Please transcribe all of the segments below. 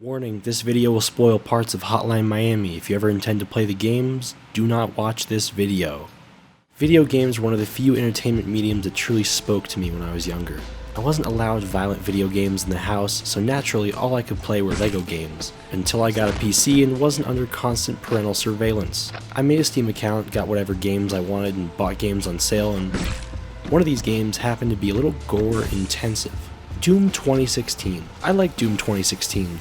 Warning, this video will spoil parts of Hotline Miami. If you ever intend to play the games, do not watch this video. Video games were one of the few entertainment mediums that truly spoke to me when I was younger. I wasn't allowed violent video games in the house, so naturally all I could play were LEGO games, until I got a PC and wasn't under constant parental surveillance. I made a Steam account, got whatever games I wanted, and bought games on sale, and one of these games happened to be a little gore intensive. Doom 2016. I like Doom 2016.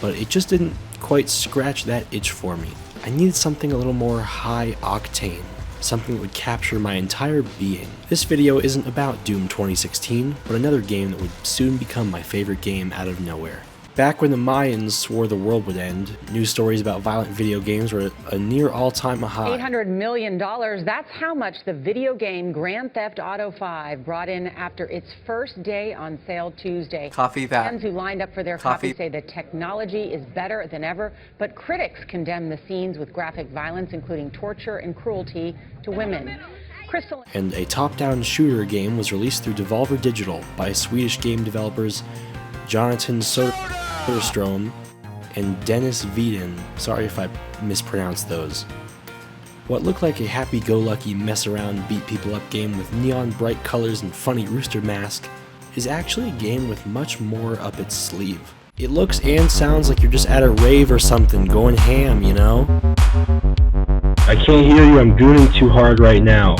But it just didn't quite scratch that itch for me. I needed something a little more high octane, something that would capture my entire being. This video isn't about Doom 2016, but another game that would soon become my favorite game out of nowhere. Back when the Mayans swore the world would end, news stories about violent video games were a near all-time high. $800 million, that's how much the video game Grand Theft Auto 5 brought in after its first day on sale Tuesday. Fans who lined up for their copy say the technology is better than ever, but critics condemn the scenes with graphic violence, including torture and cruelty to women. And a top-down shooter game was released through Devolver Digital by Swedish game developers Jonathan Soderstrom and Dennis Veden. Sorry if I mispronounced those. What looked like a happy-go-lucky mess-around beat-people-up game with neon bright colors and funny rooster mask is actually a game with much more up its sleeve. It looks and sounds like you're just at a rave or something, going ham, you know? I can't hear you, I'm gooning too hard right now.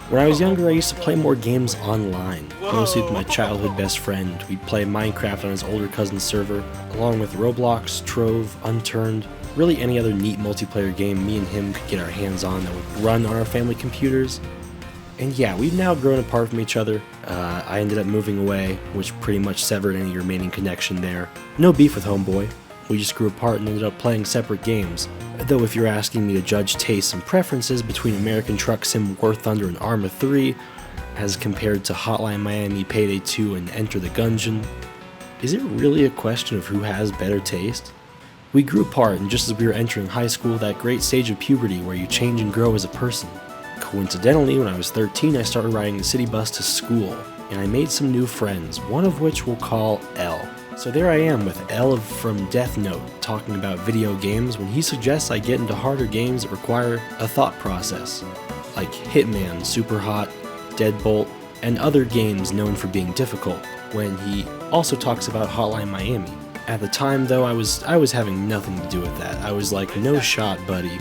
When I was younger, I used to play more games online, mostly with my childhood best friend. We'd play Minecraft on his older cousin's server, along with Roblox, Trove, Unturned, really any other neat multiplayer game me and him could get our hands on that would run on our family computers. And yeah, we've now grown apart from each other. I ended up moving away, which pretty much severed any remaining connection there. No beef with homeboy. We just grew apart and ended up playing separate games. Though if you're asking me to judge tastes and preferences between American Truck Sim War Thunder and Arma 3, as compared to Hotline Miami, Payday 2, and Enter the Gungeon, is it really a question of who has better taste? We grew apart, and just as we were entering high school, that great stage of puberty where you change and grow as a person. Coincidentally, when I was 13, I started riding the city bus to school, and I made some new friends, one of which we'll call L. So there I am with L from Death Note talking about video games when he suggests I get into harder games that require a thought process, like Hitman, Superhot, Deadbolt, and other games known for being difficult, when he also talks about Hotline Miami. At the time though, I was having nothing to do with that. I was like, no shot buddy,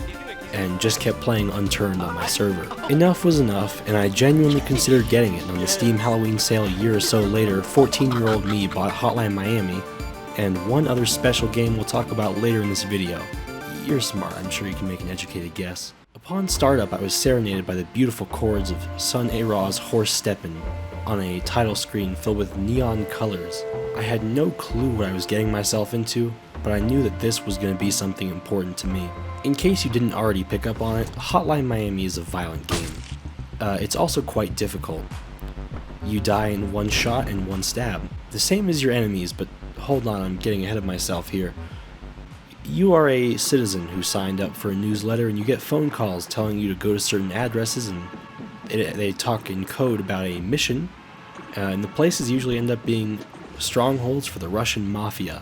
and just kept playing Unturned on my server. Enough was enough, and I genuinely considered getting it. On the Steam Halloween sale a year or so later, 14-year-old me bought Hotline Miami, and one other special game we'll talk about later in this video. You're smart, I'm sure you can make an educated guess. Upon startup, I was serenaded by the beautiful chords of Sun A-Raw's Horse Steppin' on a title screen filled with neon colors. I had no clue what I was getting myself into, but I knew that this was going to be something important to me. In case you didn't already pick up on it, Hotline Miami is a violent game. It's also quite difficult. You die in one shot and one stab. The same as your enemies, but hold on, I'm getting ahead of myself here. You are a citizen who signed up for a newsletter and you get phone calls telling you to go to certain addresses, and they talk in code about a mission, and the places usually end up being strongholds for the Russian mafia.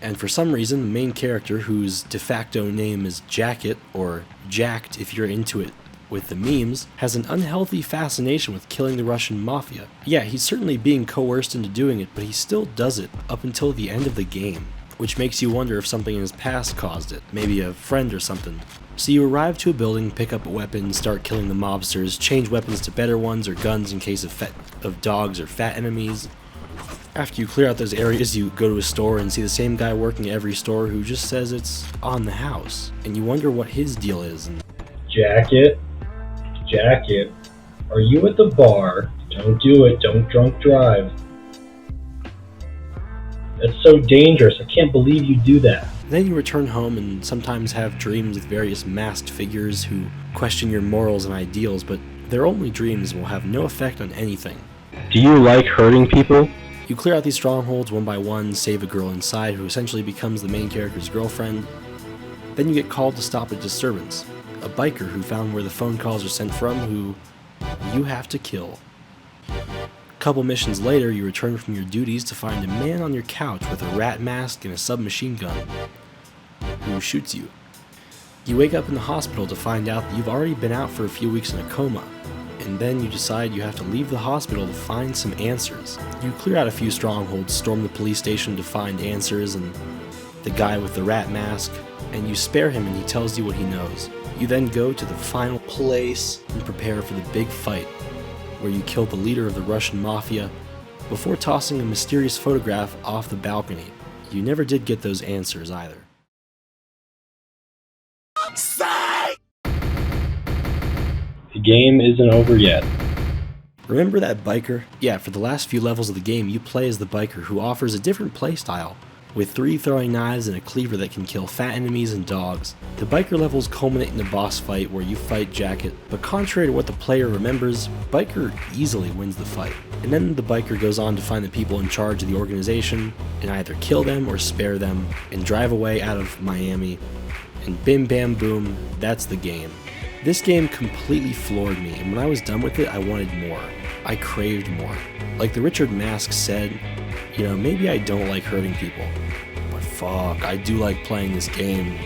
And for some reason, the main character, whose de facto name is Jacket, or Jacked if you're into it with the memes, has an unhealthy fascination with killing the Russian mafia. Yeah, he's certainly being coerced into doing it, but he still does it up until the end of the game, which makes you wonder if something in his past caused it, maybe a friend or something. So you arrive to a building, pick up a weapon, start killing the mobsters, change weapons to better ones or guns in case of dogs or fat enemies. After you clear out those areas, you go to a store and see the same guy working at every store who just says it's on the house, and you wonder what his deal is. Jacket, are you at the bar? Don't do it, don't drunk drive. That's so dangerous, I can't believe you do that. Then you return home and sometimes have dreams with various masked figures who question your morals and ideals, but they're only dreams and will have no effect on anything. Do you like hurting people? You clear out these strongholds one by one, save a girl inside who essentially becomes the main character's girlfriend. Then you get called to stop a disturbance, a biker who found where the phone calls are sent from who you have to kill. Couple missions later, you return from your duties to find a man on your couch with a rat mask and a submachine gun who shoots you. You wake up in the hospital to find out that you've already been out for a few weeks in a coma, and then you decide you have to leave the hospital to find some answers. You clear out a few strongholds, storm the police station to find answers and the guy with the rat mask, and you spare him and he tells you what he knows. You then go to the final place and prepare for the big fight, where you kill the leader of the Russian mafia before tossing a mysterious photograph off the balcony. You never did get those answers either. The game isn't over yet. Remember that biker? Yeah, for the last few levels of the game, you play as the biker who offers a different playstyle, with 3 throwing knives and a cleaver that can kill fat enemies and dogs. The biker levels culminate in a boss fight where you fight Jacket, but contrary to what the player remembers, Biker easily wins the fight. And then the biker goes on to find the people in charge of the organization, and either kill them or spare them, and drive away out of Miami. And bim bam boom, that's the game. This game completely floored me, and when I was done with it, I wanted more. I craved more. Like the Richard Mask said, you know, maybe I don't like hurting people, but fuck, I do like playing this game.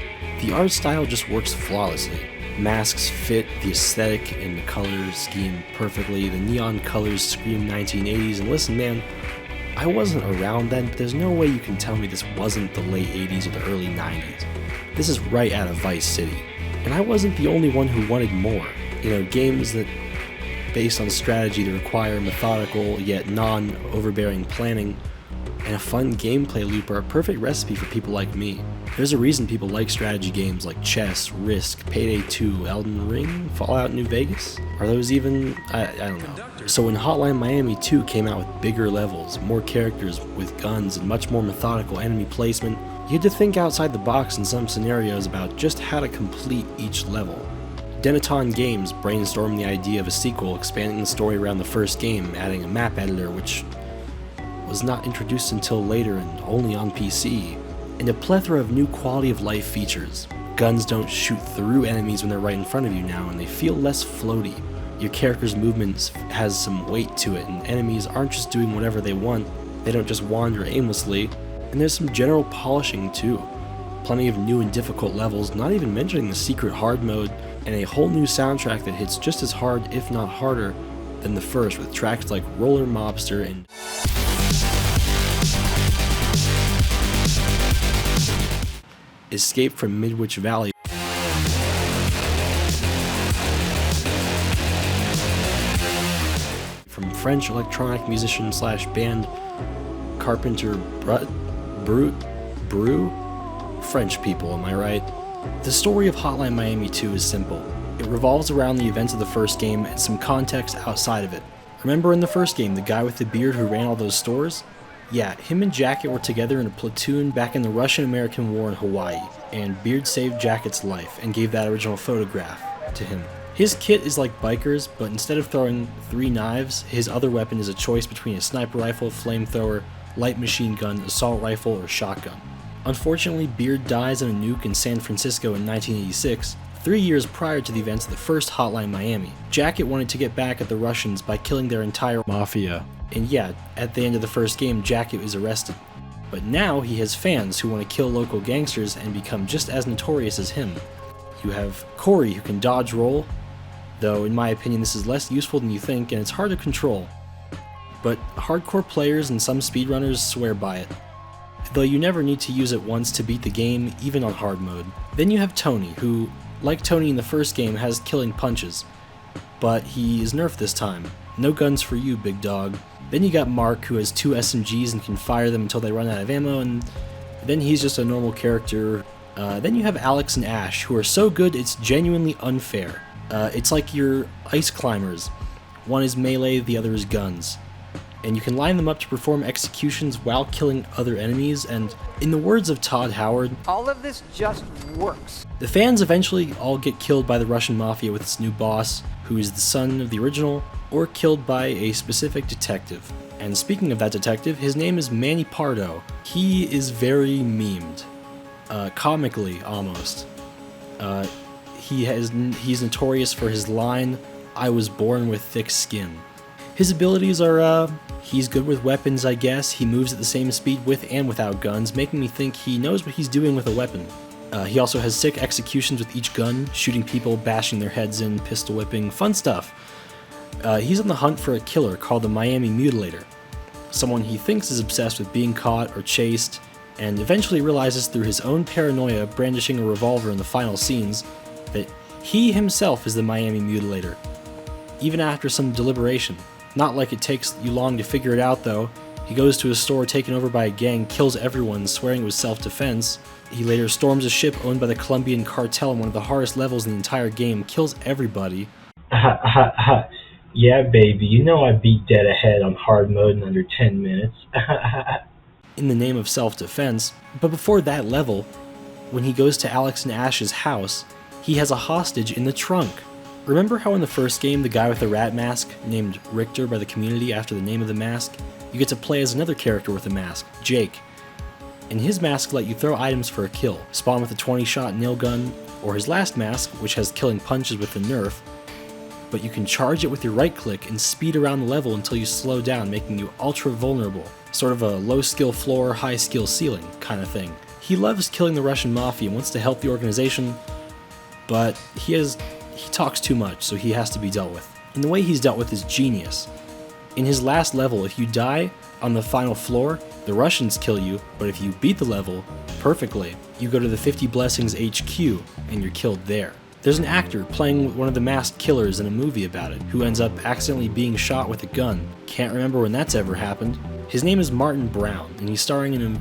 The art style just works flawlessly. Masks fit the aesthetic and the color scheme perfectly. The neon colors scream 1980s, and listen man, I wasn't around then, but there's no way you can tell me this wasn't the late 80s or the early 90s. This is right out of Vice City. And I wasn't the only one who wanted more. You know, games that based on strategy that require methodical yet non-overbearing planning and a fun gameplay loop are a perfect recipe for people like me. There's a reason people like strategy games like Chess, Risk, Payday 2, Elden Ring, Fallout New Vegas. Are those even? I don't know. So when Hotline Miami 2 came out with bigger levels, more characters with guns, and much more methodical enemy placement, you had to think outside the box in some scenarios about just how to complete each level. Denaton Games brainstormed the idea of a sequel expanding the story around the first game, adding a map editor which was not introduced until later and only on PC, and a plethora of new quality of life features. Guns don't shoot through enemies when they're right in front of you now, and they feel less floaty. Your character's movements has some weight to it, and enemies aren't just doing whatever they want, they don't just wander aimlessly, and there's some general polishing too. Plenty of new and difficult levels, not even mentioning the secret hard mode, and a whole new soundtrack that hits just as hard, if not harder, than the first, with tracks like Roller Mobster and Escape from Midwich Valley. From French electronic musician slash band Carpenter Brut? French people, am I right? The story of Hotline Miami 2 is simple. It revolves around the events of the first game and some context outside of it. Remember in the first game, the guy with the beard who ran all those stores? Yeah, him and Jacket were together in a platoon back in the Russian-American War in Hawaii, and Beard saved Jacket's life and gave that original photograph to him. His kit is like Biker's, but instead of throwing 3 knives, his other weapon is a choice between a sniper rifle, flamethrower, light machine gun, assault rifle, or shotgun. Unfortunately, Beard dies in a nuke in San Francisco in 1986, 3 years prior to the events of the first Hotline Miami. Jacket wanted to get back at the Russians by killing their entire mafia. And yeah, at the end of the first game, Jacket is arrested. But now he has fans who want to kill local gangsters and become just as notorious as him. You have Corey who can dodge roll, though in my opinion this is less useful than you think and it's hard to control. But hardcore players and some speedrunners swear by it, though you never need to use it once to beat the game, even on hard mode. Then you have Tony, who, like Tony in the first game, has killing punches, but he is nerfed this time. No guns for you, big dog. Then you got Mark, who has 2 SMGs and can fire them until they run out of ammo, and then he's just a normal character. Then you have Alex and Ash, who are so good it's genuinely unfair. It's like your ice climbers. One is melee, the other is guns. And you can line them up to perform executions while killing other enemies, and in the words of Todd Howard, all of this just works. The fans eventually all get killed by the Russian mafia with its new boss, who is the son of the original, or killed by a specific detective. And speaking of that detective, his name is Manny Pardo. He is very memed. Comically, almost. He's notorious for his line, "I was born with thick skin." His abilities are, he's good with weapons, I guess. He moves at the same speed with and without guns, making me think he knows what he's doing with a weapon. He also has sick executions with each gun, shooting people, bashing their heads in, pistol whipping, fun stuff. He's on the hunt for a killer called the Miami Mutilator, someone he thinks is obsessed with being caught or chased, and eventually realizes through his own paranoia brandishing a revolver in the final scenes that he himself is the Miami Mutilator, even after some deliberation. Not like it takes you long to figure it out though. He goes to a store taken over by a gang, kills everyone, swearing it was self-defense. He later storms a ship owned by the Colombian cartel in one of the hardest levels in the entire game, kills everybody. Yeah, baby, you know I beat dead ahead on hard mode in under 10 minutes. In the name of self-defense. But before that level, when he goes to Alex and Ash's house, he has a hostage in the trunk. Remember how in the first game the guy with the rat mask, named Richter by the community after the name of the mask, you get to play as another character with a mask, Jake. And his mask let you throw items for a kill, spawn with a 20-shot nail gun, or his last mask, which has killing punches with the nerf, but you can charge it with your right click and speed around the level until you slow down, making you ultra vulnerable. Sort of a low skill floor, high skill ceiling kind of thing. He loves killing the Russian mafia and wants to help the organization, but he talks too much, so he has to be dealt with. And the way he's dealt with is genius. In his last level, if you die on the final floor, the Russians kill you, but if you beat the level perfectly, you go to the 50 Blessings HQ and you're killed there. There's an actor playing one of the masked killers in a movie about it, who ends up accidentally being shot with a gun. Can't remember when that's ever happened. His name is Martin Brown, and he's starring in an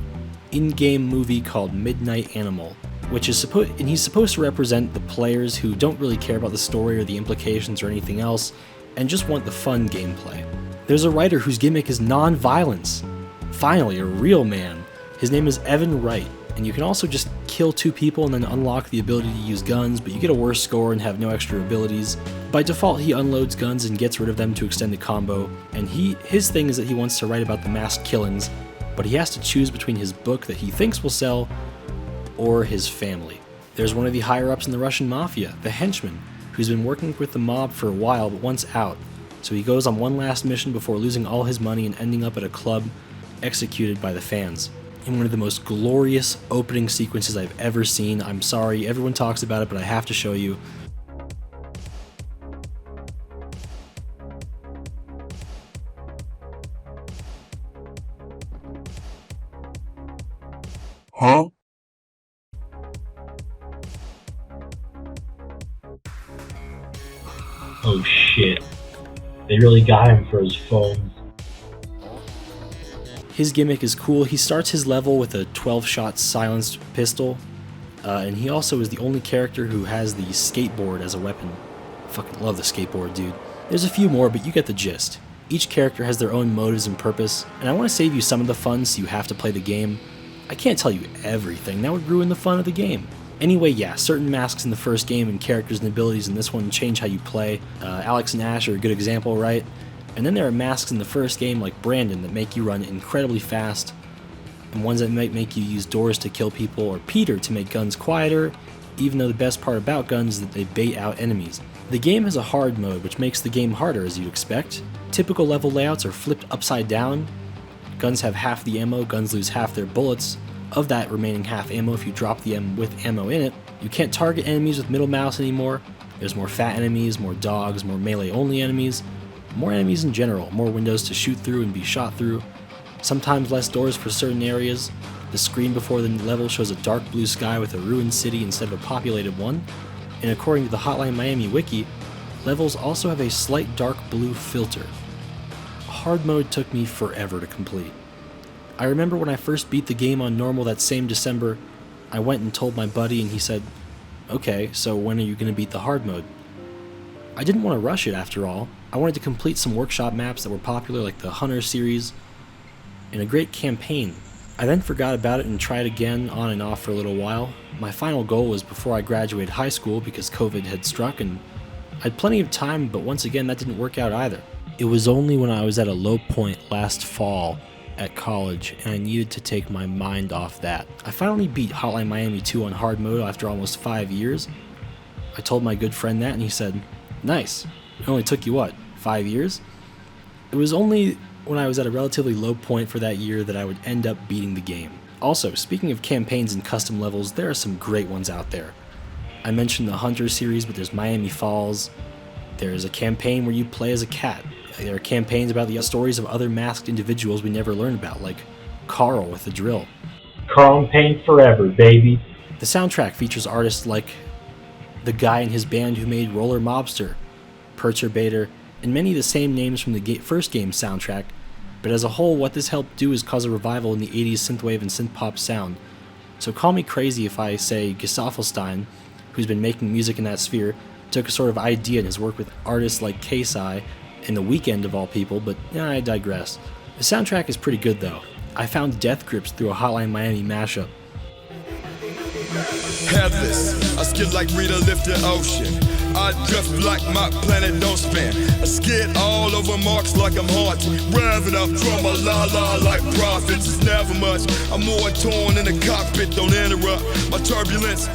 in-game movie called Midnight Animal, which is he's supposed to represent the players who don't really care about the story or the implications or anything else, and just want the fun gameplay. There's a writer whose gimmick is non-violence. Finally, a real man. His name is Evan Wright, and you can also just kill 2 people and then unlock the ability to use guns, but you get a worse score and have no extra abilities. By default, he unloads guns and gets rid of them to extend the combo, and his thing is that he wants to write about the mass killings, but he has to choose between his book that he thinks will sell or his family. There's one of the higher-ups in the Russian mafia, the henchman, who's been working with the mob for a while but wants out, so he goes on one last mission before losing all his money and ending up at a club executed by the fans. In one of the most glorious opening sequences I've ever seen. I'm sorry, everyone talks about it, but I have to show you. Huh? Oh shit. They really got him for his phone. His gimmick is cool. He starts his level with a 12-shot silenced pistol, and he also is the only character who has the skateboard as a weapon. Fucking love the skateboard, dude. There's a few more, but you get the gist. Each character has their own motives and purpose, and I want to save you some of the fun so you have to play the game. I can't tell you everything, that would ruin the fun of the game. Anyway, yeah, certain masks in the first game and characters and abilities in this one change how you play. Alex and Ash are a good example, right? And then there are masks in the first game like Brandon that make you run incredibly fast, and ones that might make you use doors to kill people, or Peter to make guns quieter, even though the best part about guns is that they bait out enemies. The game has a hard mode, which makes the game harder as you'd expect. Typical level layouts are flipped upside down. Guns have half the ammo, guns lose half their bullets. Of that remaining half ammo, if you drop the M with ammo in it, you can't target enemies with middle mouse anymore. There's more fat enemies, more dogs, more melee-only enemies, more enemies in general, more windows to shoot through and be shot through, sometimes less doors for certain areas. The screen before the level shows a dark blue sky with a ruined city instead of a populated one, and according to the Hotline Miami wiki, levels also have a slight dark blue filter. Hard mode took me forever to complete. I remember when I first beat the game on normal that same December, I went and told my buddy and he said, "Okay, so when are you going to beat the hard mode?" I didn't want to rush it after all. I wanted to complete some workshop maps that were popular like the Hunter series, and a great campaign. I then forgot about it and tried again on and off for a little while. My final goal was before I graduated high school because COVID had struck and I had plenty of time, but once again that didn't work out either. It was only when I was at a low point last fall at college and I needed to take my mind off that. I finally beat Hotline Miami 2 on hard mode after almost 5 years. I told my good friend that and he said, "Nice. It only took you what, 5 years?" It was only when I was at a relatively low point for that year that I would end up beating the game. Also, speaking of campaigns and custom levels, there are some great ones out there. I mentioned the Hunter series, but there's Miami Falls. There's a campaign where you play as a cat. There are campaigns about the stories of other masked individuals we never learn about, like Carl with the drill. Carl Payne forever, baby. The soundtrack features artists like the guy in his band who made Roller Mobster, Perturbator, and many of the same names from the first game's soundtrack, but as a whole, what this helped do is cause a revival in the 80s synthwave and synth-pop sound. So call me crazy if I say Gesaffelstein, who's been making music in that sphere, took a sort of idea in his work with artists like K-Sai and The Weeknd of all people, but I digress. The soundtrack is pretty good though. I found Death Grips through a Hotline Miami mashup. Headless, I skid like Rita lifted ocean. I drift like my planet don't spin. I skid all over marks like I'm haunted. Revving up from a la-la like prophets. It's never much, I'm more torn in the cockpit. Don't interrupt my turbulence.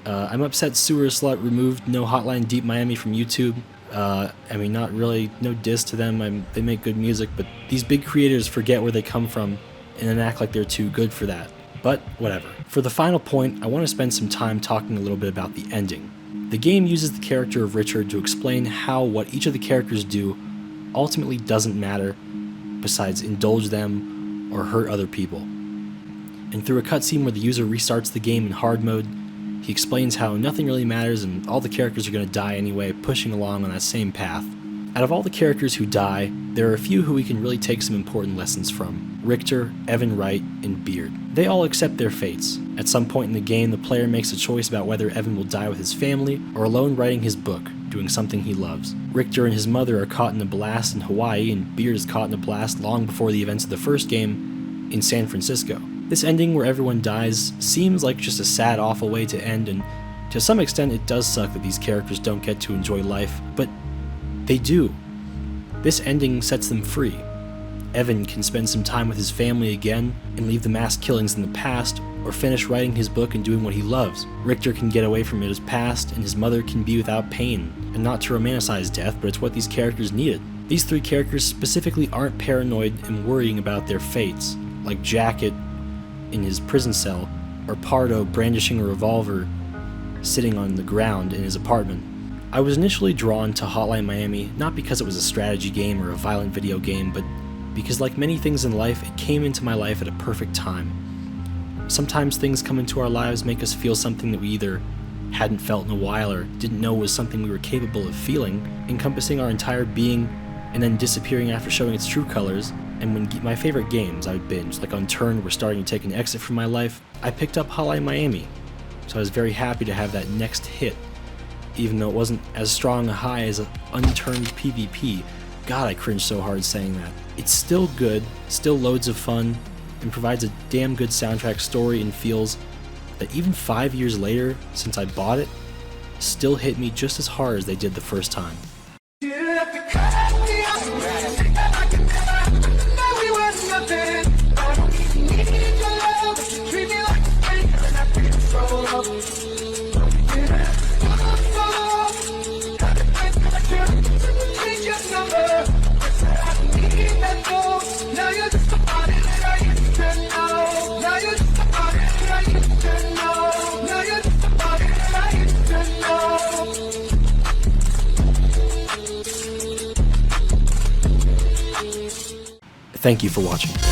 I'm upset Sewer Slut removed No Hotline Deep Miami from YouTube. I mean, not really, no diss to them. They make good music, but these big creators forget where they come from and then act like they're too good for that. But whatever. For the final point, I want to spend some time talking a little bit about the ending. The game uses the character of Richard to explain how what each of the characters do ultimately doesn't matter, besides indulge them or hurt other people. And through a cutscene where the user restarts the game in hard mode, he explains how nothing really matters and all the characters are going to die anyway, pushing along on that same path. Out of all the characters who die, there are a few who we can really take some important lessons from. Richter, Evan Wright, and Beard. They all accept their fates. At some point in the game, the player makes a choice about whether Evan will die with his family or alone writing his book, doing something he loves. Richter and his mother are caught in a blast in Hawaii, and Beard is caught in a blast long before the events of the first game in San Francisco. This ending where everyone dies seems like just a sad, awful way to end, and to some extent it does suck that these characters don't get to enjoy life, but they do. This ending sets them free. Evan can spend some time with his family again and leave the mass killings in the past, or finish writing his book and doing what he loves. Richter can get away from his past, and his mother can be without pain. And not to romanticize death, but it's what these characters needed. These three characters specifically aren't paranoid and worrying about their fates, like Jacket in his prison cell, or Pardo brandishing a revolver sitting on the ground in his apartment. I was initially drawn to Hotline Miami not because it was a strategy game or a violent video game, but because like many things in life, it came into my life at a perfect time. Sometimes things come into our lives make us feel something that we either hadn't felt in a while or didn't know was something we were capable of feeling, encompassing our entire being and then disappearing after showing its true colors. And when my favorite games I would binge, like Unturned, were starting to take an exit from my life, I picked up Hotline Miami. So I was very happy to have that next hit, even though it wasn't as strong a high as an Unturned PvP. God, I cringe so hard saying that. It's still good, still loads of fun, and provides a damn good soundtrack, story, and feels that even 5 years later, since I bought it, still hit me just as hard as they did the first time. Thank you for watching.